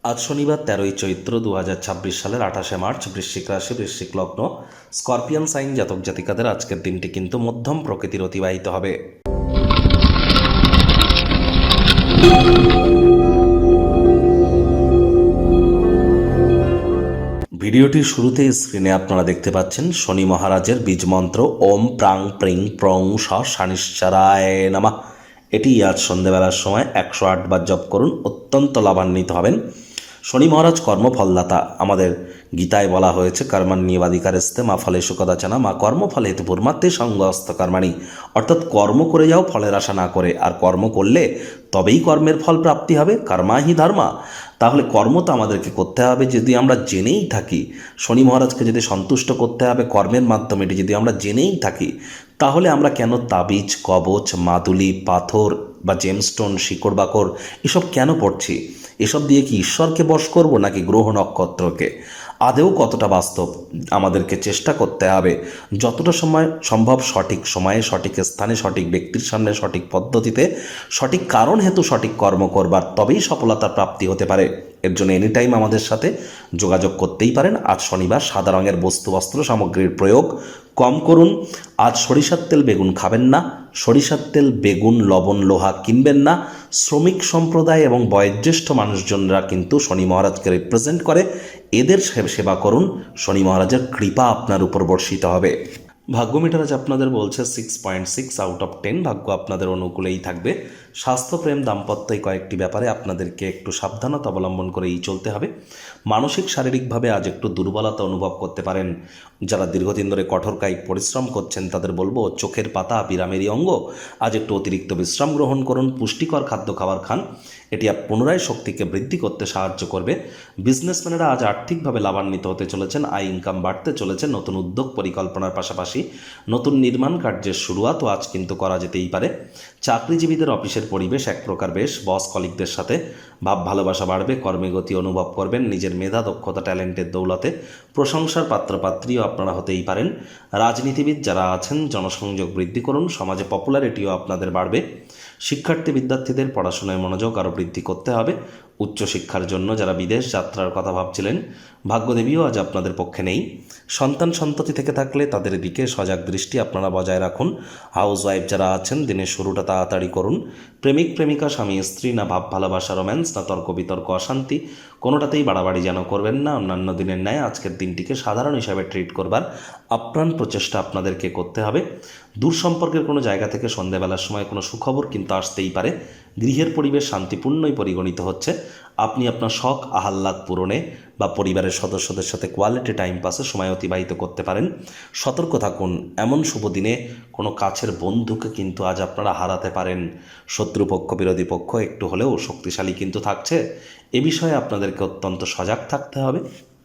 আজ শনিবার 13ই চৈত্র 2026 সালের 28শে মার্চ, বৃশ্চিক রাশি, বৃশ্চিক লগ্ন, স্করপিয়ান সাইন জাতক জাতিকাদের আজকের দিনটি কিন্তু মধ্যম প্রকৃতির অতিবাহিত হবে। ভিডিওটির শুরুতেই স্ক্রিনে আপনারা দেখতে পাচ্ছেন শনি মহারাজের বীজ মন্ত্র ওম প্রাং প্রিং প্রং স শানিশ্চরায় নমঃ। এটি আজ সন্ধ্যেবেলার সময় 108 বার জপ করুন, অত্যন্ত লাভান্বিত হবেন। শনি মহারাজ কর্মফলদাতা। আমাদের গীতায় বলা হয়েছে কর্মাণ্যেবাধিকারস্তে মা ফলেষু কদাচন মা কর্মফলে হেতু পূর্মাত্মে সঙ্গস্ত কর্মাণি, অর্থাৎ কর্ম করে যাও ফলের আশা না করে, আর কর্ম করলে তবেই কর্মের ফল প্রাপ্তি হবে। কর্মাহি ধর্মা। তাহলে কর্ম তো আমাদেরকে করতে হবে। যদি আমরা জেনেই থাকি শনি মহারাজকে যদি সন্তুষ্ট করতে হবে কর্মের মাধ্যমে, এটি যদি আমরা জেনেই থাকি, তাহলে আমরা কেন তাবিজ, কবচ, মাদুলি, পাথর বা জেমস্টোন, শিকড় বাকড় এসব কেন পড়ছি? এসব দিয়ে কি ঈশ্বরকে বশ করব নাকি গ্রহ নক্ষত্রকে? আদেও কতটা বাস্তব? আমাদেরকে চেষ্টা করতে হবে যতটা সময় সম্ভব সঠিক সময়ে, সঠিক স্থানে, সঠিক ব্যক্তির সামনে, সঠিক পদ্ধতিতে, সঠিক কারণ হেতু সঠিক কর্ম করবার, তবেই সফলতার প্রাপ্তি হতে পারে। এর জন্য এনি টাইম আমাদের সাথে যোগাযোগ করতেই পারেন। আজ শনিবার সাদা রঙের বস্তু বস্ত্র সামগ্রীর প্রয়োগ কম করুন। আজ সরিষার তেল বেগুন খাবেন না। সরিষার তেল বেগুন লবণ লোহা কিনবেন না। শ্রমিক সম্প্রদায় এবং বয়োজ্যেষ্ঠ মানুষজনরা কিন্তু শনি মহারাজকে রিপ্রেজেন্ট করে, এদের সেবা করুন। শনি মহারাজের কৃপা আপনার উপর বর্ষিত হবে। ভাগ্য মিটার আজ আপনাদের বলছে 6.6 আউট অফ 10। ভাগ্য আপনাদের অনুকূলেই থাকবে। স্বাস্থ্য, প্রেম, দাম্পত্য এই কয়েকটি ব্যাপারে আপনাদেরকে একটু সাবধানতা অবলম্বন করেই চলতে হবে। মানসিক শারীরিকভাবে আজ একটু দুর্বলতা অনুভব করতে পারেন। যারা দীর্ঘদিন ধরে কঠোর কায়িক পরিশ্রম করছেন তাদের বলবো চোখের পাতা পিরামেরই অঙ্গ, আজ একটু অতিরিক্ত বিশ্রাম গ্রহণ করুন, পুষ্টিকর খাদ্য খাবার খান। এটি পুনরায় শক্তিকে বৃদ্ধি করতে সাহায্য করবে। বিজনেসম্যানেরা আজ আর্থিকভাবে লাভান্বিত হতে চলেছেন, আয় ইনকাম বাড়তে চলেছে। নতুন উদ্যোগ পরিকল্পনার পাশাপাশি নতুন নির্মাণ কার্যের শুরুয়াতও আজ কিন্তু করা যেতেই পারে। চাকরিজীবীদের অফিসের পরিবেশ এক প্রকার বেশ। বস কলিগদের সাথে ভাব ভালোবাসা বাড়বে, কর্মে গতি অনুভব করবেন। নিজের মেধা, দক্ষতা, ট্যালেন্টের দৌলতে প্রশংসার পাত্রপাত্রীও আপনারা হতেই পারেন। রাজনীতিবিদ যারা আছেন জনসংযোগ বৃদ্ধি করুন, সমাজে পপুলারিটিও আপনাদের বাড়বে। শিক্ষার্থী বিদ্যার্থীদের পড়াশোনায় মনোযোগ আরও বৃদ্ধি করতে হবে। উচ্চশিক্ষার জন্য যারা বিদেশ যাত্রার কথা ভাবছিলেন, ভাগ্যদেবীও আজ আপনাদের পক্ষে নেই। সন্তান সন্ততি থেকে থাকলে তাদের দিকে সজাগ দৃষ্টি আপনারা বজায় রাখুন। হাউস ওয়াইফ যারা আছেন দিনের শুরুটা তাড়াতাড়ি করুন। প্রেমিক প্রেমিকা, স্বামী স্ত্রী, না ভাব ভালোবাসা রোম্যান্স, না তর্ক বিতর্ক অশান্তি, কোনোটাতেই বাড়াবাড়ি যেন করবেন না। অন্যান্য দিনের ন্যায় আজকের দিনটিকে সাধারণ হিসাবে ট্রিট করবার আপ্রাণ প্রচেষ্টা আপনাদেরকে করতে হবে। দূর সম্পর্কের কোনো জায়গা থেকে সন্ধ্যাবেলার সময় কোনো সুখবর কিন্তু আসতেই পারে। গৃহের পরিবেশ শান্তিপূর্ণই পরিগণিত হচ্ছে। আপনি আপনার শখ আহ্লাদ পূরণে বা পরিবারের সদস্যদের সাথে কোয়ালিটি টাইম পাসে সময় অতিবাহিত করতে পারেন। সতর্ক থাকুন, এমন শুভ দিনে কোনো কাছের বন্ধুকে কিন্তু আজ আপনারা হারাতে পারেন। শত্রুপক্ষ, বিরোধী পক্ষ একটু হলেও শক্তিশালী কিন্তু থাকছে। এ বিষয়ে আপনাদেরকে অত্যন্ত সজাগ থাকতে হবে।